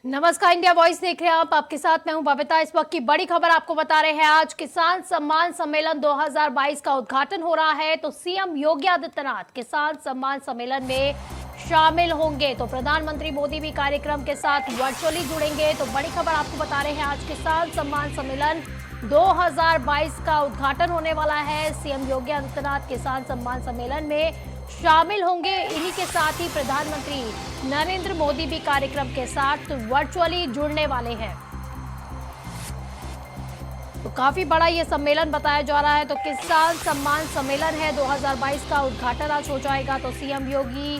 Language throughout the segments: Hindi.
नमस्कार, इंडिया वॉइस देख रहे हैं आप। आपके साथ मैं हूं बबीता। इस वक्त की बड़ी खबर आपको बता रहे हैं। आज किसान सम्मान सम्मेलन 2022 का उद्घाटन हो रहा है, तो सीएम योगी आदित्यनाथ किसान सम्मान सम्मेलन में शामिल होंगे। तो प्रधानमंत्री मोदी भी कार्यक्रम के साथ वर्चुअली जुड़ेंगे। तो बड़ी खबर आपको बता रहे हैं, आज किसान सम्मान सम्मेलन 2022 का उद्घाटन होने वाला है। सीएम योगी आदित्यनाथ किसान सम्मान सम्मेलन में शामिल होंगे। इन्हीं के साथ ही प्रधानमंत्री नरेंद्र मोदी भी कार्यक्रम के साथ वर्चुअली जुड़ने वाले हैं। तो काफी बड़ा ये सम्मेलन बताया जा रहा है। तो किसान सम्मान सम्मेलन है 2022 का उद्घाटन आज हो जाएगा। तो सीएम योगी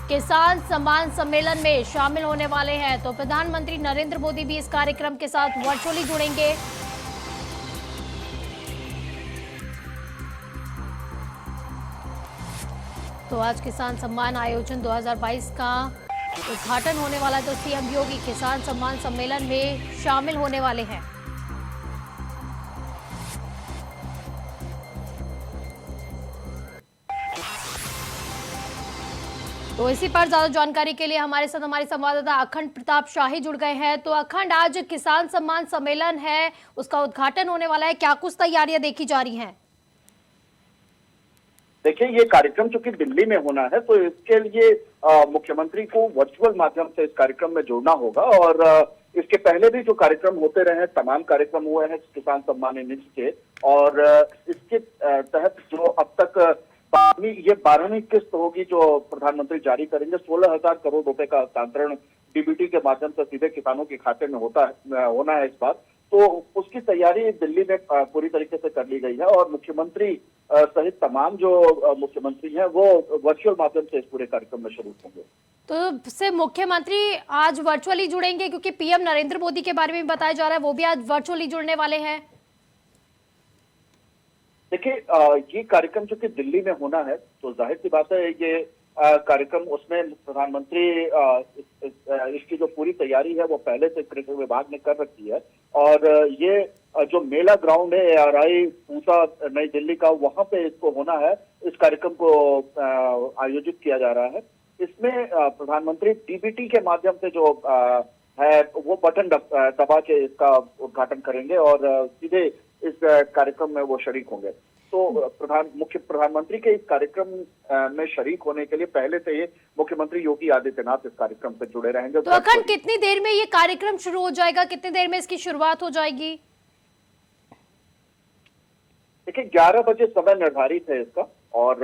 किसान सम्मान सम्मेलन में शामिल होने वाले हैं। तो प्रधानमंत्री नरेंद्र मोदी भी इस कार्यक्रम के साथ वर्चुअली जुड़ेंगे। तो आज किसान सम्मान आयोजन 2022 का उद्घाटन होने वाला है। तो सीएम योगी किसान सम्मान सम्मेलन में शामिल होने वाले हैं। तो इसी पर ज्यादा जानकारी के लिए हमारे साथ हमारे संवाददाता अखंड प्रताप शाही जुड़ गए हैं। तो अखंड, आज किसान सम्मान सम्मेलन है, उसका उद्घाटन होने वाला है, क्या कुछ तैयारियां देखी जा रही हैं? देखिए, ये कार्यक्रम चूंकि दिल्ली में होना है, तो इसके लिए मुख्यमंत्री को वर्चुअल माध्यम से इस कार्यक्रम में जुड़ना होगा। और इसके पहले भी जो कार्यक्रम होते रहे हैं, तमाम कार्यक्रम हुए हैं किसान सम्मान निधि के, और इसके तहत जो अब तक ये 12वीं किस्त होगी जो प्रधानमंत्री जारी करेंगे। 16,000 करोड़ रुपए का हस्तांतरण डीबीटी के माध्यम से सीधे किसानों के खाते में होना है इस बार। तो उसकी तैयारी दिल्ली में पूरी तरीके से कर ली गई है, और मुख्यमंत्री सहित तमाम जो मुख्यमंत्री हैं वो वर्चुअल माध्यम से इस पूरे कार्यक्रम में शरीक होंगे। तो से मुख्यमंत्री आज वर्चुअली जुड़ेंगे, क्योंकि पीएम नरेंद्र मोदी के बारे में बताया जा रहा है वो भी आज वर्चुअली जुड़ने वाले हैं। देखिए, ये कार्यक्रम चूंकि दिल्ली में होना है, तो जाहिर सी बात है ये कार्यक्रम, उसमें प्रधानमंत्री इसकी जो पूरी तैयारी है वो पहले से कृषि विभाग ने कर रखी है। और ये जो मेला ग्राउंड है ARI पूसा नई दिल्ली का, वहां पे इसको होना है। इस कार्यक्रम को आयोजित किया जा रहा है। इसमें प्रधानमंत्री डीबीटी के माध्यम से जो है वो बटन दबा के इसका उद्घाटन करेंगे, और सीधे इस कार्यक्रम में वो शरीक होंगे। तो मुख्य प्रधानमंत्री के इस कार्यक्रम में शरीक होने के लिए पहले से ही मुख्यमंत्री योगी आदित्यनाथ इस कार्यक्रम से जुड़े रहेंगे। तो अखंड, कितनी देर में ये कार्यक्रम शुरू हो जाएगा? कितनी देर में इसकी शुरुआत हो जाएगी? देखिए, 11 बजे समय निर्धारित है इसका, और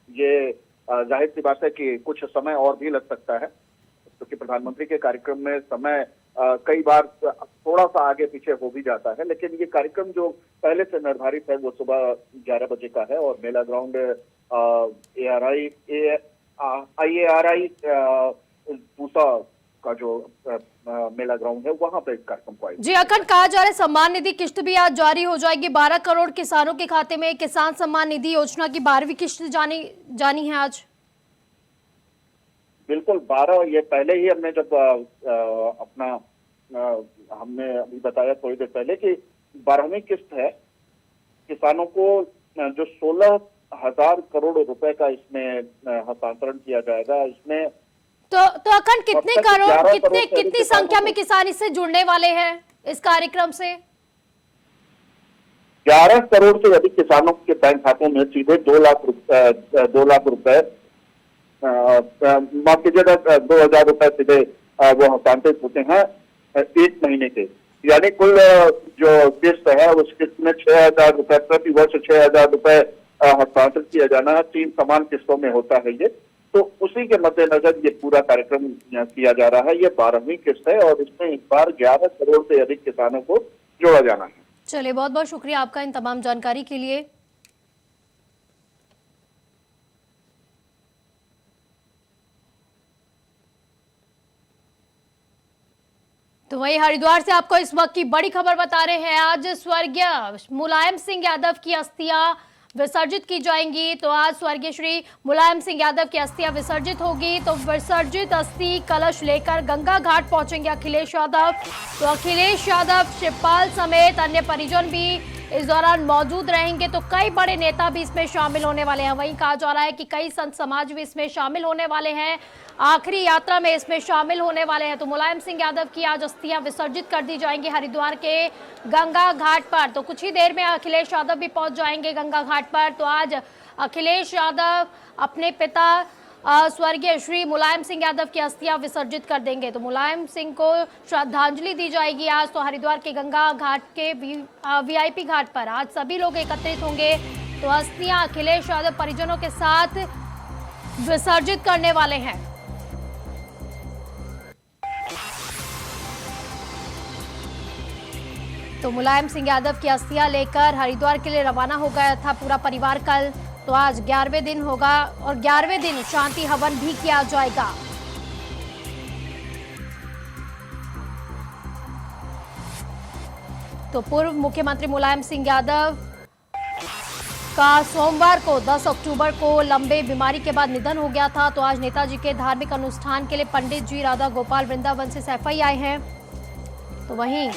ये जाहिर सी बात है कि कुछ समय और भी लग सकता है, क्योंकि प्रधानमंत्री के कार्यक्रम में समय कई बार थोड़ा सा आगे पीछे हो भी जाता है। लेकिन ये कार्यक्रम जो पहले से निर्धारित है वो सुबह 11 बजे का है, और मेला ग्राउंड IARI पूसा का जो मेला ग्राउंड है वहां पे इस कार्यक्रम को आयोजित। जी अखंड, कहा जा रहा है सम्मान निधि किस्त भी आज जारी हो जाएगी। 12 करोड़ किसानों के खाते में किसान सम्मान निधि योजना की 12वीं किस्त जानी है आज। बिल्कुल, 12, ये पहले ही हमने जब हमने अभी बताया थोड़ी देर पहले कि 12वीं किस्त है। किसानों को जो 16,000 करोड़ रुपए का इसमें हस्तांतरण किया जाएगा। इसमें तो अखंड, कितनी संख्या में किसान इससे जुड़ने वाले हैं इस कार्यक्रम से? 11 करोड़ से अधिक किसानों के बैंक खातों में सीधे 2 लाख रुपए माफ कीजिएगा 2,000 रुपए सीधे वो हस्तांतरित होते हैं 1 महीने के। यानी कुल जो किस्त है उस किस्त में 6,000 रुपए प्रति वर्ष 6,000 रुपए हस्तांतरित किया जाना है। 3 समान किस्तों में होता है ये। तो उसी के मद्देनजर ये पूरा कार्यक्रम किया जा रहा है। ये 12वीं किस्त है, और इसमें इस बार 11 करोड़ से अधिक किसानों को जोड़ा जाना है। चलिए, बहुत बहुत शुक्रिया आपका इन तमाम जानकारी के लिए। तो वही हरिद्वार से आपको इस वक्त की बड़ी खबर बता रहे हैं। आज स्वर्गीय मुलायम सिंह यादव की अस्थियां विसर्जित की जाएंगी। तो आज स्वर्गीय श्री मुलायम सिंह यादव की अस्थियां विसर्जित होगी। तो विसर्जित अस्थि कलश लेकर गंगा घाट पहुंचेंगे अखिलेश यादव। तो अखिलेश यादव, शिवपाल समेत अन्य परिजन भी इस दौरान मौजूद रहेंगे। तो कई बड़े नेता भी इसमें शामिल होने वाले हैं। वहीं कहा जा रहा है कि कई संत समाज भी इसमें शामिल होने वाले हैं, आखिरी यात्रा में इसमें शामिल होने वाले हैं। तो मुलायम सिंह यादव की आज अस्थियां विसर्जित कर दी जाएंगी हरिद्वार के गंगा घाट पर। तो कुछ ही देर में अखिलेश यादव भी पहुंच जाएंगे गंगा घाट पर। तो आज अखिलेश यादव अपने पिता स्वर्गीय श्री मुलायम सिंह यादव की अस्थियां विसर्जित कर देंगे। तो मुलायम सिंह को श्रद्धांजलि दी जाएगी आज। तो हरिद्वार के गंगा घाट के वीआईपी घाट पर आज सभी लोग एकत्रित होंगे। तो अस्थियां अखिलेश यादव परिजनों के साथ विसर्जित करने वाले हैं। तो मुलायम सिंह यादव की अस्थियां लेकर हरिद्वार के लिए रवाना हो गया था पूरा परिवार कल। तो आज 11वें दिन होगा और 11वें दिन शांति हवन भी किया जाएगा। तो पूर्व मुख्यमंत्री मुलायम सिंह यादव का सोमवार को 10 अक्टूबर को लंबे बीमारी के बाद निधन हो गया था। तो आज नेताजी के धार्मिक अनुष्ठान के लिए पंडित जी राधा गोपाल वृंदावन से सैफई आए हैं। तो वहीं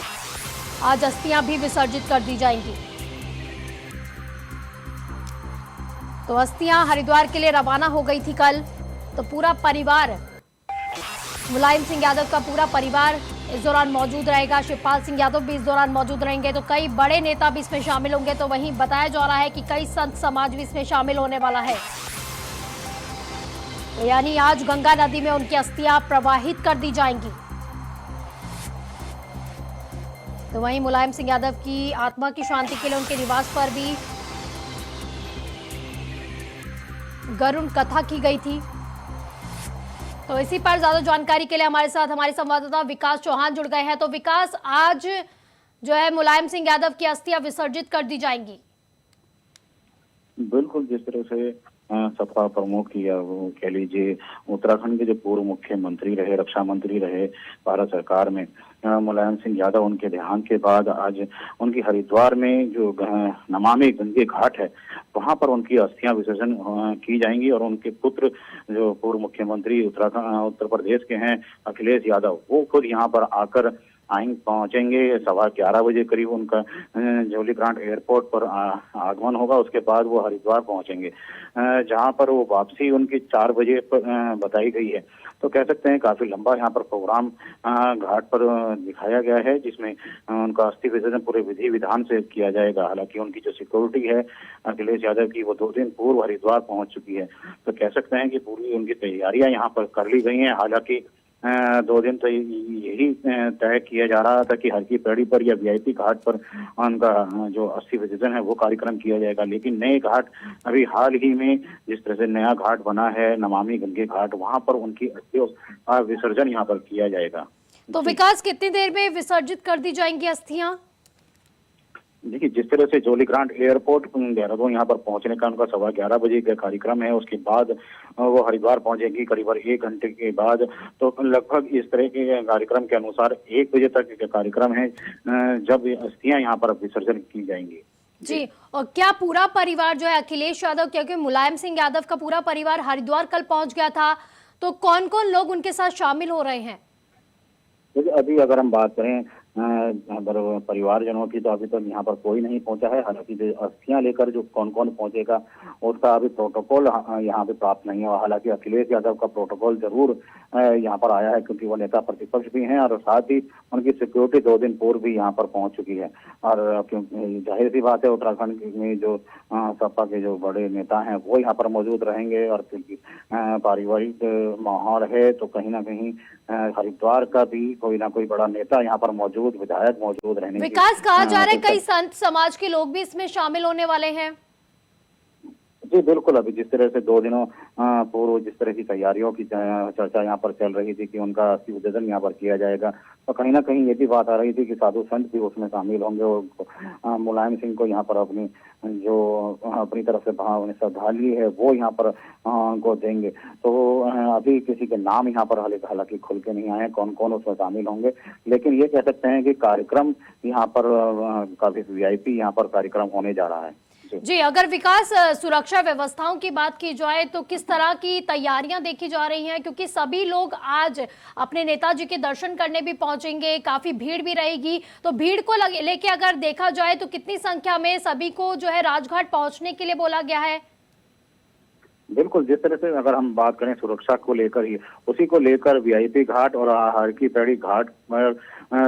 आज अस्थियां भी विसर्जित कर दी जाएंगी। तो अस्थियां हरिद्वार के लिए रवाना हो गई थी कल। तो पूरा परिवार, मुलायम सिंह यादव का पूरा परिवार इस दौरान मौजूद रहेगा। शिवपाल सिंह यादव भी इस दौरान मौजूद रहेंगे। तो कई बड़े नेता भी इसमें शामिल होंगे। तो वहीं बताया जा रहा है कि कई संत समाज भी इसमें शामिल होने वाला है। तो यानी आज गंगा नदी में उनकी अस्थियां प्रवाहित कर दी जाएंगी। तो वहीं मुलायम सिंह यादव की आत्मा की शांति के लिए उनके निवास पर भी गरुड़ कथा की गई थी। तो इसी पर ज्यादा जानकारी के लिए हमारे साथ हमारे संवाददाता विकास चौहान जुड़ गए हैं। तो विकास, आज जो है मुलायम सिंह यादव की अस्थियां विसर्जित कर दी जाएंगी। बिल्कुल, जिस तरह से सपा प्रमुख या वो कह लीजिए उत्तराखंड के जो पूर्व मुख्यमंत्री रहे, रक्षा मंत्री रहे भारत सरकार में, मुलायम सिंह यादव, उनके देहांत के बाद आज उनकी हरिद्वार में जो नमामि गंगे घाट है वहां पर उनकी अस्थियां विसर्जन की जाएंगी। और उनके पुत्र जो पूर्व मुख्यमंत्री उत्तर प्रदेश के हैं अखिलेश यादव, वो खुद यहाँ पर आकर पहुंचेंगे। 11:15 बजे करीब उनका जौली ग्रांट एयरपोर्ट पर आगमन होगा। उसके बाद वो हरिद्वार पहुंचेंगे, जहां पर वो वापसी उनकी 4 बजे बताई गई है। तो कह सकते हैं काफी लंबा यहाँ पर प्रोग्राम घाट पर दिखाया गया है, जिसमें उनका अस्थि विसर्जन पूरे विधि विधान से किया जाएगा। हालांकि उनकी जो सिक्योरिटी है अखिलेश यादव की, वो 2 दिन पूर्व हरिद्वार पहुंच चुकी है। तो कह सकते हैं कि पूरी उनकी तैयारियां यहाँ पर कर ली गई हैं। हालांकि 2 दिन तो यही तय किया जा रहा था कि हर की पैड़ी पर या वीआईपी घाट पर उनका जो अस्थि विसर्जन है वो कार्यक्रम किया जाएगा। लेकिन नए घाट अभी हाल ही में जिस तरह से नया घाट बना है नमामि गंगे घाट, वहां पर उनकी अस्थि विसर्जन यहाँ पर किया जाएगा। तो विकास, कितनी देर में विसर्जित कर दी जाएंगी अस्थियां? देखिए, जिस तरह से जौली ग्रांट एयरपोर्ट देहरादून यहाँ पर पहुंचने का उनका 11:15 बजे का कार्यक्रम है, उसके बाद वो हरिद्वार पहुंचेगी करीब 1 घंटे के बाद। तो लगभग इस तरह के कार्यक्रम के अनुसार 1 बजे तक का कार्यक्रम है जब अस्थियां यहाँ पर विसर्जन की जाएंगी। जी, और क्या पूरा परिवार जो है अखिलेश यादव, क्योंकि मुलायम सिंह यादव का पूरा परिवार हरिद्वार कल पहुंच गया था, तो कौन कौन लोग उनके साथ शामिल हो रहे हैं? अभी अगर हम बात करें अगर परिवारजनों की, तो अभी तक यहाँ पर कोई नहीं पहुंचा है। हालांकि जो अस्थियां लेकर जो कौन कौन पहुंचेगा उसका अभी प्रोटोकॉल यहाँ पे प्राप्त नहीं हुआ। हालांकि अखिलेश यादव का प्रोटोकॉल जरूर यहाँ पर आया है, क्योंकि वो नेता प्रतिपक्ष भी हैं और साथ ही उनकी सिक्योरिटी 2 दिन पूर्व भी यहाँ पर पहुंच चुकी है। और क्योंकि जाहिर सी बात है उत्तराखंड में जो सपा के जो बड़े नेता हैं वो यहाँ पर मौजूद रहेंगे। और क्योंकि पारिवारिक माहौल है, तो कहीं ना कहीं हरिद्वार का भी कोई ना कोई बड़ा नेता यहाँ पर मौजूद, विधायक मौजूद रहने। विकास, कहा जा रहा है कई संत समाज के लोग भी इसमें शामिल होने वाले हैं। जी बिल्कुल, अभी जिस तरह से 2 दिनों पूर्व जिस तरह की तैयारियों की चर्चा यहाँ पर चल रही थी कि उनका अस्थि विसर्जन यहाँ पर किया जाएगा, तो कहीं ना कहीं ये भी बात आ रही थी कि साधु संत भी उसमें शामिल होंगे और मुलायम सिंह को यहाँ पर अपनी जो अपनी तरफ से श्रद्धांजलि है वो यहाँ पर उनको देंगे। तो अभी किसी के नाम यहाँ पर हालांकि खुल के नहीं आए कौन कौन उसमें शामिल होंगे, लेकिन ये कह सकते हैं कि कार्यक्रम यहाँ पर काफी वीआईपी यहाँ पर कार्यक्रम होने जा रहा है। जी, अगर विकास सुरक्षा व्यवस्थाओं की बात की जाए तो किस तरह की तैयारियां देखी जा रही हैं, क्योंकि सभी लोग आज अपने नेताजी के दर्शन करने भी पहुंचेंगे, काफी भीड़ भी रहेगी, तो भीड़ को लेके अगर देखा जाए तो कितनी संख्या में सभी को जो है राजघाट पहुंचने के लिए बोला गया है? बिल्कुल, जिस तरह से अगर हम बात करें सुरक्षा को लेकर ही, उसी को लेकर वीआईपी घाट और हर की पैड़ी घाट पर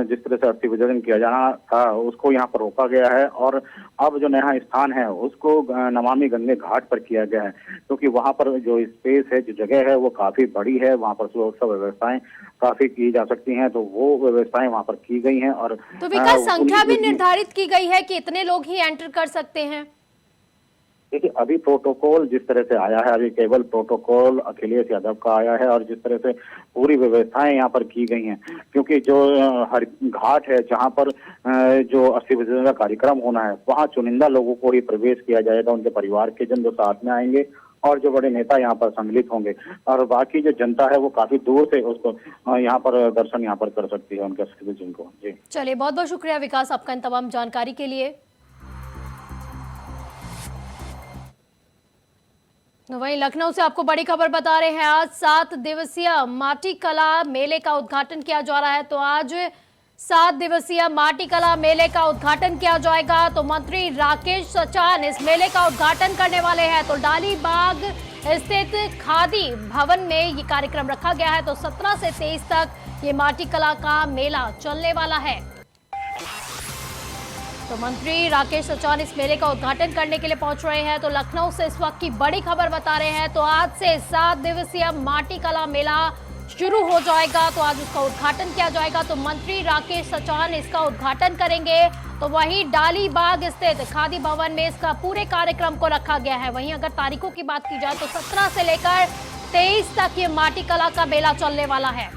जिस तरह से अस्थि विसर्जन किया जाना था उसको यहाँ पर रोका गया है, और अब जो नया स्थान है उसको नमामि गंगे घाट पर किया गया है, क्योंकि वहाँ पर जो स्पेस है, जो जगह है वो काफी बड़ी है, वहाँ पर सुरक्षा व्यवस्थाएं काफी की जा सकती हैं, तो वो व्यवस्थाएं वहाँ पर की गई हैं। और तो विकास संख्या भी निर्धारित की गई है कि इतने लोग ही एंटर कर सकते हैं? देखिए, अभी प्रोटोकॉल जिस तरह से आया है, अभी केवल प्रोटोकॉल अखिलेश यादव का आया है, और जिस तरह से पूरी व्यवस्थाएं यहाँ पर की गई हैं, क्योंकि जो हर घाट है जहाँ पर जो अस्थि विसर्जन का कार्यक्रम होना है, वहाँ चुनिंदा लोगों को ही प्रवेश किया जाएगा, उनके परिवार के जन जो साथ में आएंगे और जो बड़े नेता यहाँ पर सम्मिलित होंगे, और बाकी जो जनता है वो काफी दूर से उसको यहाँ पर दर्शन यहाँ पर कर सकती है उनके अस्थि विसर्जन को। जी चलिए, बहुत बहुत शुक्रिया विकास आपका इन तमाम जानकारी के लिए। वहीं लखनऊ से आपको बड़ी खबर बता रहे हैं, आज 7 दिवसीय माटी कला मेले का उद्घाटन किया जा रहा है। तो आज 7 दिवसीय माटी कला मेले का उद्घाटन किया जाएगा, तो मंत्री राकेश सचान इस मेले का उद्घाटन करने वाले हैं। तो डाली बाग स्थित खादी भवन में ये कार्यक्रम रखा गया है। तो 17 से 23 तक ये माटी कला का मेला चलने वाला है। तो मंत्री राकेश सचान इस मेले का उद्घाटन करने के लिए पहुंच रहे हैं। तो लखनऊ से इस वक्त की बड़ी खबर बता रहे हैं, तो आज से 7 दिवसीय माटी कला मेला शुरू हो जाएगा। तो आज उसका उद्घाटन किया जाएगा, तो मंत्री राकेश सचान इसका उद्घाटन करेंगे। तो वहीं डाली बाग स्थित खादी भवन में इसका पूरे कार्यक्रम को रखा गया है। वहीं अगर तारीखों की बात की जाए तो 17 से लेकर 23 तक ये माटी कला का मेला चलने वाला है।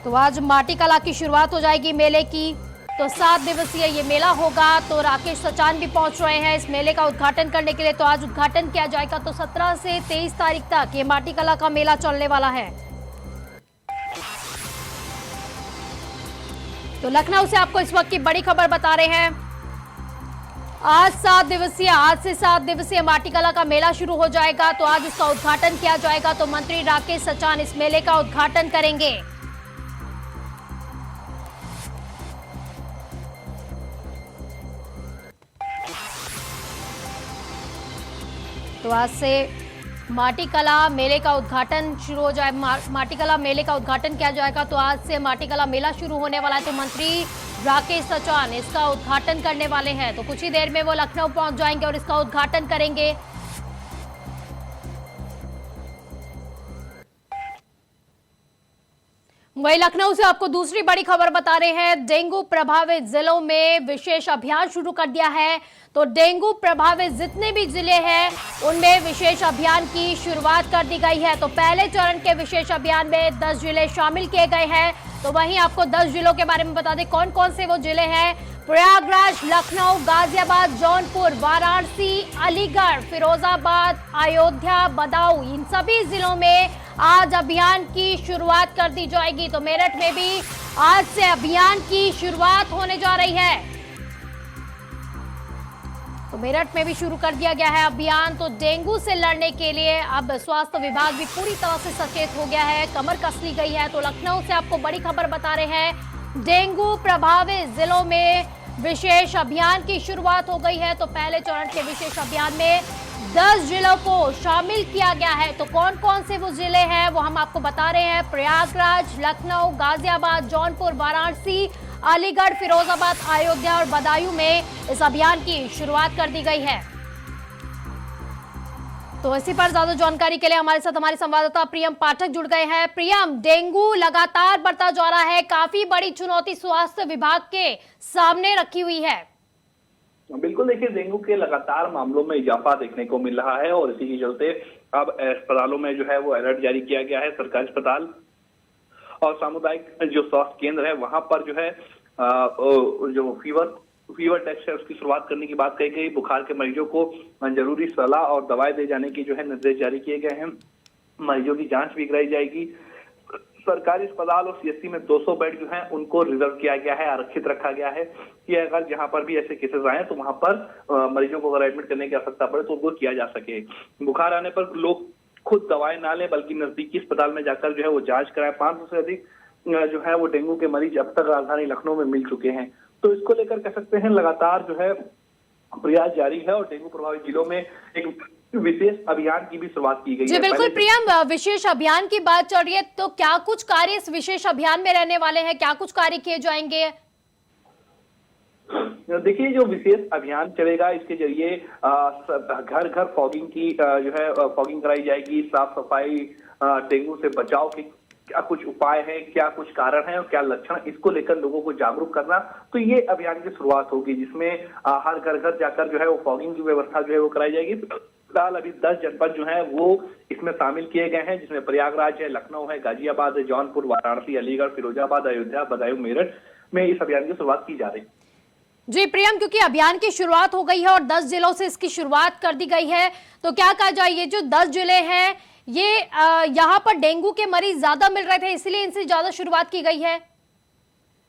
तो आज माटी कला की शुरुआत हो जाएगी मेले की। तो 7 दिवसीय ये मेला होगा। तो राकेश सचान भी पहुंच रहे हैं इस मेले का उद्घाटन करने के लिए। तो आज उद्घाटन किया जाएगा। तो 17 से 23 तारीख तक ये माटी कला का मेला चलने वाला है। तो लखनऊ से आपको इस वक्त की बड़ी खबर बता रहे हैं, आज से 7 दिवसीय माटी कला का मेला शुरू हो जाएगा। तो आज उसका उद्घाटन किया जाएगा। तो मंत्री राकेश सचान इस मेले का उद्घाटन करेंगे। तो आज से माटी कला मेले का उद्घाटन शुरू हो जाए, माटी कला मेले का उद्घाटन किया जाएगा। तो आज से माटी कला मेला शुरू होने वाला है। तो मंत्री राकेश सचान इसका उद्घाटन करने वाले हैं। तो कुछ ही देर में वो लखनऊ पहुंच जाएंगे और इसका उद्घाटन करेंगे। वहीं लखनऊ से आपको दूसरी बड़ी खबर बता रहे हैं, डेंगू प्रभावित जिलों में विशेष अभियान शुरू कर दिया है। तो डेंगू प्रभावित जितने भी जिले हैं उनमें विशेष अभियान की शुरुआत कर दी गई है। तो पहले चरण के विशेष अभियान में 10 जिले शामिल किए गए हैं। तो वहीं आपको 10 जिलों के बारे में बता दें कौन कौन से वो जिले हैं। प्रयागराज, लखनऊ, गाजियाबाद, जौनपुर, वाराणसी, अलीगढ़, फिरोजाबाद, अयोध्या, बदायूं, इन सभी जिलों में आज अभियान की शुरुआत कर दी जाएगी। तो मेरठ में भी आज से अभियान की शुरुआत होने जा रही है। तो मेरठ में भी शुरू कर दिया गया है अभियान। तो डेंगू से लड़ने के लिए अब स्वास्थ्य विभाग भी पूरी तरह से सचेत हो गया है, कमर कस ली गई है। तो लखनऊ से आपको बड़ी खबर बता रहे हैं, डेंगू प्रभावित जिलों में विशेष अभियान की शुरुआत हो गई है। तो पहले चरण के विशेष अभियान में 10 जिलों को शामिल किया गया है। तो कौन कौन से वो जिले हैं वो हम आपको बता रहे हैं। प्रयागराज, लखनऊ, गाजियाबाद, जौनपुर, वाराणसी, अलीगढ़, फिरोजाबाद, अयोध्या और बदायूं में इस अभियान की शुरुआत कर दी गई है। तो इसी पर ज्यादा जानकारी के लिए हमारे साथ हमारे संवाददाता प्रियम पाठक जुड़ गए हैं। प्रियम, डेंगू लगातार बढ़ता जा रहा है, काफी बड़ी चुनौती स्वास्थ्य विभाग के सामने रखी हुई है। बिल्कुल, देखिए डेंगू के लगातार मामलों में इजाफा देखने को मिल रहा है और इसी के चलते अब अस्पतालों में जो है वो अलर्ट जारी किया गया है। सरकारी अस्पताल और सामुदायिक जो स्वास्थ्य केंद्र है वहां पर जो है जो फीवर टेस्ट है उसकी शुरुआत करने की बात कही गई। बुखार के मरीजों को जरूरी सलाह और दवाई दे जाने की जो है निर्देश जारी किए गए हैं। मरीजों की जांच भी कराई जाएगी। सरकारी अस्पताल और सीएचसी में 200 बेड जो हैं उनको रिजर्व किया गया है, आरक्षित रखा गया है कि अगर जहां पर भी ऐसे केसेस आए तो वहां पर मरीजों को अगर एडमिट करने की आवश्यकता पड़े तो उनको किया जा सके। बुखार आने पर लोग खुद दवाएं ना लें बल्कि नजदीकी अस्पताल में जाकर जो है वो जांच कराएं। 500 से अधिक जो है वो डेंगू के मरीज अब तक राजधानी लखनऊ में मिल चुके हैं। तो इसको लेकर कह सकते हैं लगातार जो है प्रयास जारी है और डेंगू प्रभावित जिलों में एक विशेष अभियान की भी शुरुआत की गई जी है। बिल्कुल प्रियम, विशेष अभियान की बात चल रही है, तो क्या कुछ कार्य इस विशेष अभियान में रहने वाले हैं, क्या कुछ कार्य किए जाएंगे? देखिए, जो विशेष अभियान चलेगा इसके जरिए घर घर फॉगिंग की जो है फॉगिंग कराई जाएगी, साफ सफाई, डेंगू से बचाव की क्या कुछ उपाय है, क्या कुछ कारण है और क्या लक्षण, इसको लेकर लोगों को जागरूक करना। तो ये अभियान की शुरुआत होगी जिसमें हर घर घर जाकर जो है वो फॉगिंग की व्यवस्था जो है वो कराई जाएगी। फिलहाल अभी 10 जनपद जो है वो इसमें शामिल किए गए हैं, जिसमें प्रयागराज है, लखनऊ है, गाजियाबाद है, जौनपुर, वाराणसी, अलीगढ़, फिरोजाबाद, अयोध्या, बदायूं, मेरठ में इस अभियान की शुरुआत की जा रही है। जी प्रियम, क्योंकि अभियान की शुरुआत हो गई है और 10 जिलों से इसकी शुरुआत कर दी गई है, तो क्या कहा जाए, ये जो 10 जिले हैं ये यहाँ पर डेंगू के मरीज ज्यादा मिल रहे थे इसलिए इनसे ज्यादा शुरुआत की गई है?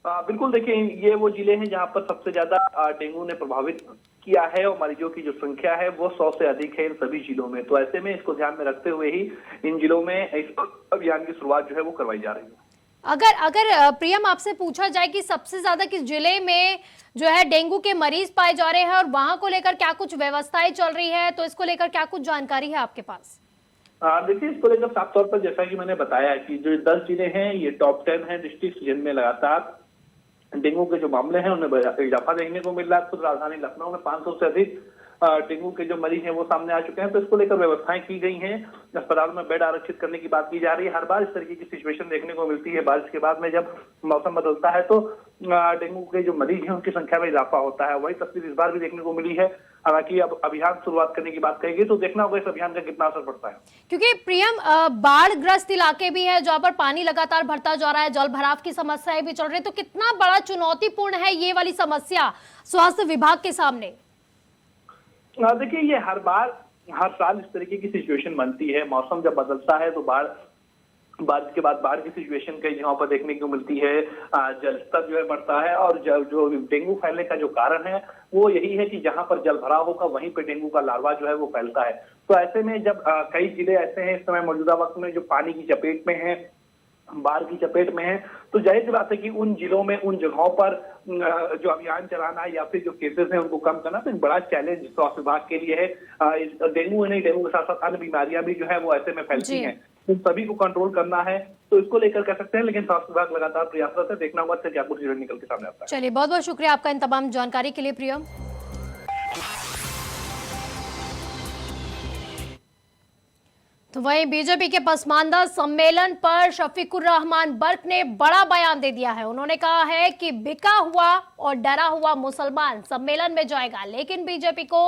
बिल्कुल, देखिए ये वो जिले हैं जहां पर सबसे ज्यादा डेंगू ने प्रभावित किया है और मरीजों की जो संख्या है वो 100 से अधिक है इन सभी जिलों में। तो ऐसे में इसको ध्यान में रखते हुए ही इन जिलों में इस अभियान की शुरुआत जो है वो करवाई जा रही है। अगर प्रियम आपसे पूछा जाए कि सबसे ज्यादा किस जिले में जो है डेंगू के मरीज पाए जा रहे हैं और वहां को लेकर क्या कुछ व्यवस्थाएं चल रही है, तो इसको लेकर क्या कुछ जानकारी है आपके पास? देखिए, इसको लेकर साफ तौर पर जैसा कि मैंने बताया कि जो 10 जिले हैं ये टॉप 10 हैं डिस्ट्रिक्ट जिनमें लगातार डेंगू के जो मामले हैं उनमें इजाफा देखने को मिल रहा है। खुद राजधानी लखनऊ में 500 से अधिक डेंगू के जो मरीज हैं वो सामने आ चुके हैं। तो इसको लेकर व्यवस्थाएं की गई हैं, अस्पताल में बेड आरक्षित करने की बात की जा रही है। हर बार इस तरीके की सिचुएशन देखने को मिलती है, बारिश के बाद में जब मौसम बदलता है तो डेंगू के जो मरीज हैं उनकी संख्या में इजाफा होता है। वही तस्वीर इस बार भी देखने को मिली है। हालांकि अब अभियान शुरुआत करने की बात कहेगी तो देखना होगा इस अभियान का कितना असर पड़ता है, क्योंकि प्रियम बाढ़ ग्रस्त इलाके भी है जहां पर पानी लगातार बढ़ता जा रहा है, जल भराव की समस्याएं भी चल रही है, तो कितना बड़ा चुनौतीपूर्ण है ये वाली समस्या स्वास्थ्य विभाग के सामने? देखिए, ये हर साल इस तरीके की सिचुएशन बनती है। मौसम जब बदलता है तो बारिश के बाद बाढ़ की सिचुएशन कई जगहों पर देखने को मिलती है, जल स्तर जो है बढ़ता है और जो डेंगू फैलने का जो कारण है वो यही है कि जहां पर जल भराव होगा वहीं पे डेंगू का लार्वा जो है वो फैलता है। तो ऐसे में जब कई जिले ऐसे हैं इस समय मौजूदा वक्त में जो पानी की चपेट में है, बाढ़ की चपेट में है, तो जाहिर सी बात है कि उन जिलों में उन जगहों पर जो अभियान चलाना या फिर जो केसेस हैं उनको कम करना तो एक बड़ा चैलेंज स्वास्थ्य विभाग के लिए है। डेंगू नहीं, डेंगू के साथ साथ अन्य बीमारियां भी जो है वो ऐसे में फैलती हैं, तो सभी को कंट्रोल करना है। तो इसको लेकर कह सकते हैं, लेकिन स्वास्थ्य विभाग लगातार प्रयासरत है। देखना होगा क्या कुछ रिजल्ट निकल के सामने आता है। चलिए, बहुत बहुत शुक्रिया आपका इन तमाम जानकारी के लिए प्रियम। तो वहीं बीजेपी के पसमानदा सम्मेलन पर शफीकुर रहमान बर्क ने बड़ा बयान दे दिया है। उन्होंने कहा है कि बिका हुआ और डरा हुआ मुसलमान सम्मेलन में जाएगा लेकिन बीजेपी को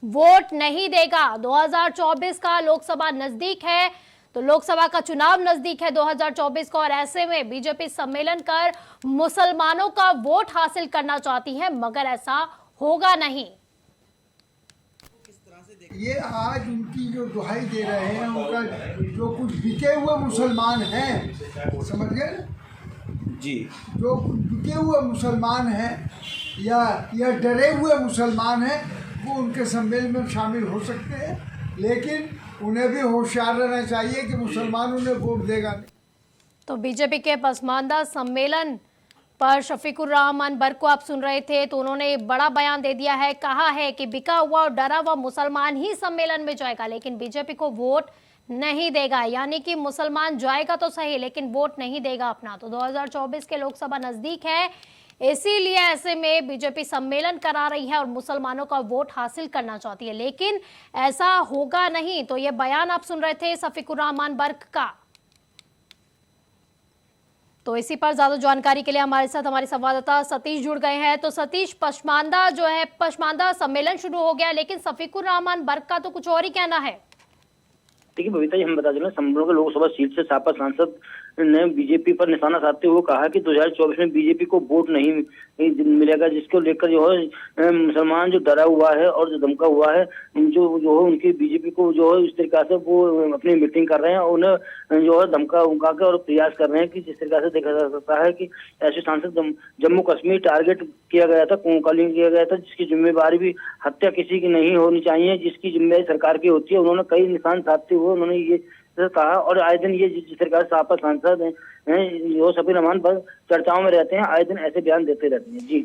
वोट नहीं देगा। 2024 का लोकसभा नजदीक है, तो लोकसभा का चुनाव नजदीक है 2024 का, और ऐसे में बीजेपी सम्मेलन कर मुसलमानों का वोट हासिल करना चाहती है, मगर ऐसा होगा नहीं। ये आज उनकी जो दुहाई दे रहे हैं, उनका जो कुछ बिके हुए मुसलमान हैं, समझ गए जी, जो बिके हुए मुसलमान हैं या डरे हुए मुसलमान हैं वो उनके सम्मेलन में शामिल हो सकते हैं, लेकिन उन्हें भी होशियार रहना चाहिए कि मुसलमान उन्हें वोट देगा नहीं। तो बीजेपी के पसमानदा सम्मेलन पर शफीकुर रहमान बर्क को आप सुन रहे थे, तो उन्होंने बड़ा बयान दे दिया है। कहा है कि बिका हुआ और डरा हुआ मुसलमान ही सम्मेलन में जाएगा लेकिन बीजेपी को वोट नहीं देगा, यानी कि मुसलमान जाएगा तो सही लेकिन वोट नहीं देगा अपना। तो 2024 के लोकसभा नजदीक है, इसीलिए ऐसे में बीजेपी सम्मेलन करा रही है और मुसलमानों का वोट हासिल करना चाहती है, लेकिन ऐसा होगा नहीं। तो ये बयान आप सुन रहे थे शफीकुर रहमान बर्क का। तो इसी पर ज्यादा जानकारी के लिए हमारे साथ हमारे संवाददाता सतीश जुड़ गए हैं। तो सतीश, पसमानदा सम्मेलन शुरू हो गया लेकिन शफीकुर रहमान बर्क का तो कुछ और ही कहना है। देखिए बबीता जी, हम बता दें संभल के लोकसभा सीट से सपा सांसद ने बीजेपी पर निशाना साधते हुए कहा कि 2024 में बीजेपी को वोट नहीं मिलेगा, जिसको लेकर जो है मुसलमान जो डरा हुआ है और जो धमका हुआ है, जो है उनकी बीजेपी को जो है इस तरीका से वो अपनी मीटिंग कर रहे हैं, उन्हें जो है धमका उमका के और प्रयास कर रहे हैं कि जिस तरीका से देखा जा सकता है कि ऐसे सांसद जम्मू कश्मीर टारगेट किया गया था, कॉलिंग किया गया था, जिसकी जिम्मेवारी भी हत्या किसी की नहीं होनी चाहिए, जिसकी जिम्मेदारी सरकार की होती है। उन्होंने कई निशान साधते हुए उन्होंने ये कहा और आए दिन ये जिस प्रकार से सपा सांसद हैं जो शफीक रहमान पर चर्चाओं में रहते हैं, आए दिन ऐसे बयान देते रहते हैं। जी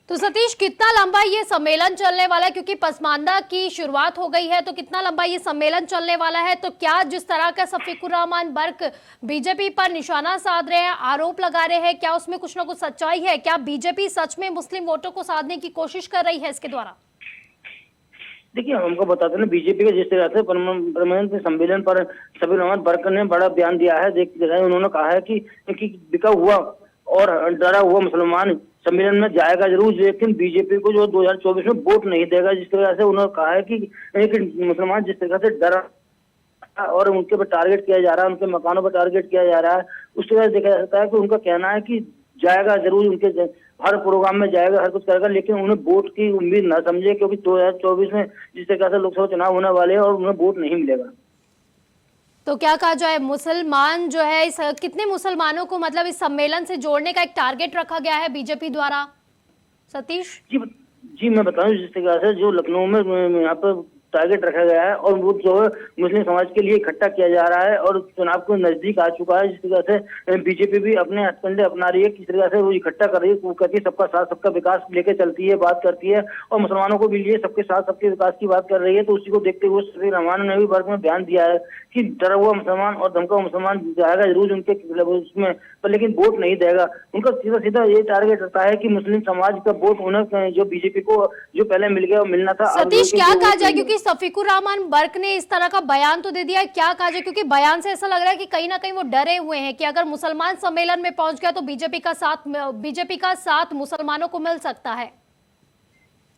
तो सतीश, कितना लंबा ये सम्मेलन चलने वाला है, क्योंकि पसमानदा की शुरुआत हो गई है, तो कितना लंबा ये सम्मेलन चलने वाला है? तो क्या जिस तरह का शफीकुर रहमान बर्क बीजेपी पर निशाना साध रहे हैं, आरोप लगा रहे हैं, क्या उसमें कुछ ना कुछ सच्चाई है? क्या बीजेपी सच में मुस्लिम वोटों को साधने की कोशिश कर रही है इसके द्वारा? देखिए, हमको बताते हैं बीजेपी के जिस तरह से परमानेंट सम्मेलन पर शफीक रहमान बर्क ने बड़ा बयान दिया है। उन्होंने कहा है कि बिका हुआ और डरा हुआ मुसलमान सम्मेलन में जाएगा जरूर, लेकिन बीजेपी को जो 2024 में वोट नहीं देगा। जिस तरह से उन्होंने कहा है कि मुसलमान जिस तरह से डरा और उनके पर टारगेट किया जा रहा है, उनके मकानों पर टारगेट किया जा रहा है, उस तरह से देखा जा सकता है कि उनका कहना है कि जाएगा जरूर, उनके हर प्रोग्राम में जाएगा, हर कुछ करेगा, लेकिन उन्हें वोट की उम्मीद ना समझे, क्योंकि 2024 में जिस तरह से लोकसभा चुनाव होने वाले हैं और उन्हें वोट नहीं मिलेगा। तो क्या कहा जाए, मुसलमान जो है कितने मुसलमानों को मतलब इस सम्मेलन से जोड़ने का एक टारगेट रखा गया है बीजेपी द्वारा? सतीश जी मैं बताऊं, जिस तरह से जो लखनऊ में यहाँ पर टारगेट रखा गया है और वो जो है मुस्लिम समाज के लिए इकट्ठा किया जा रहा है और चुनाव को नजदीक आ चुका है। जिस तरह से बीजेपी भी अपने हथकंडे अपना रही है, किस तरह से वो इकट्ठा कर रही है, वो कहती है सबका साथ सबका विकास लेके चलती है, बात करती है और मुसलमानों को भी लिए सबके साथ सबके विकास की बात कर रही है। तो उसी को देखते हुए शफीक रहमान ने भी वर्ग में बयान दिया है कि डरा हुआ मुसलमान और धमका हुआ मुसलमान जाएगा जरूर उनके उसमें, पर लेकिन वोट नहीं देगा। उनका सीधा सीधा ये टारगेट रहता है कि मुस्लिम समाज का वोट उन्हें जो बीजेपी को जो पहले मिल गया वो मिलना था। सतीश, क्या कहा जाए, क्योंकि शफीकुर रहमान बर्क ने इस तरह का बयान तो दे दिया है, क्या कहा जाए, क्योंकि बयान से ऐसा लग रहा है कि कहीं ना कहीं वो डरे हुए हैं कि अगर मुसलमान सम्मेलन में पहुंच गया तो बीजेपी का साथ मुसलमानों को मिल सकता है।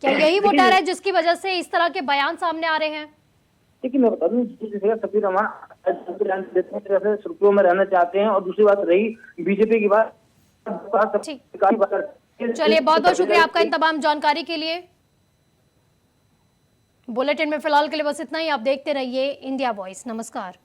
क्या यही वो डर है जिसकी वजह से इस तरह के बयान सामने आ रहे हैं? देखिए मैं बता दूं, जिस जगह शफीक रहमान सुर्खियों में रहना चाहते हैं और दूसरी बात रही बीजेपी की बात। चलिए, बहुत बहुत शुक्रिया आपका इन तमाम जानकारी के लिए। बुलेटिन में फिलहाल के लिए बस इतना ही। आप देखते रहिए इंडिया वॉइस। नमस्कार।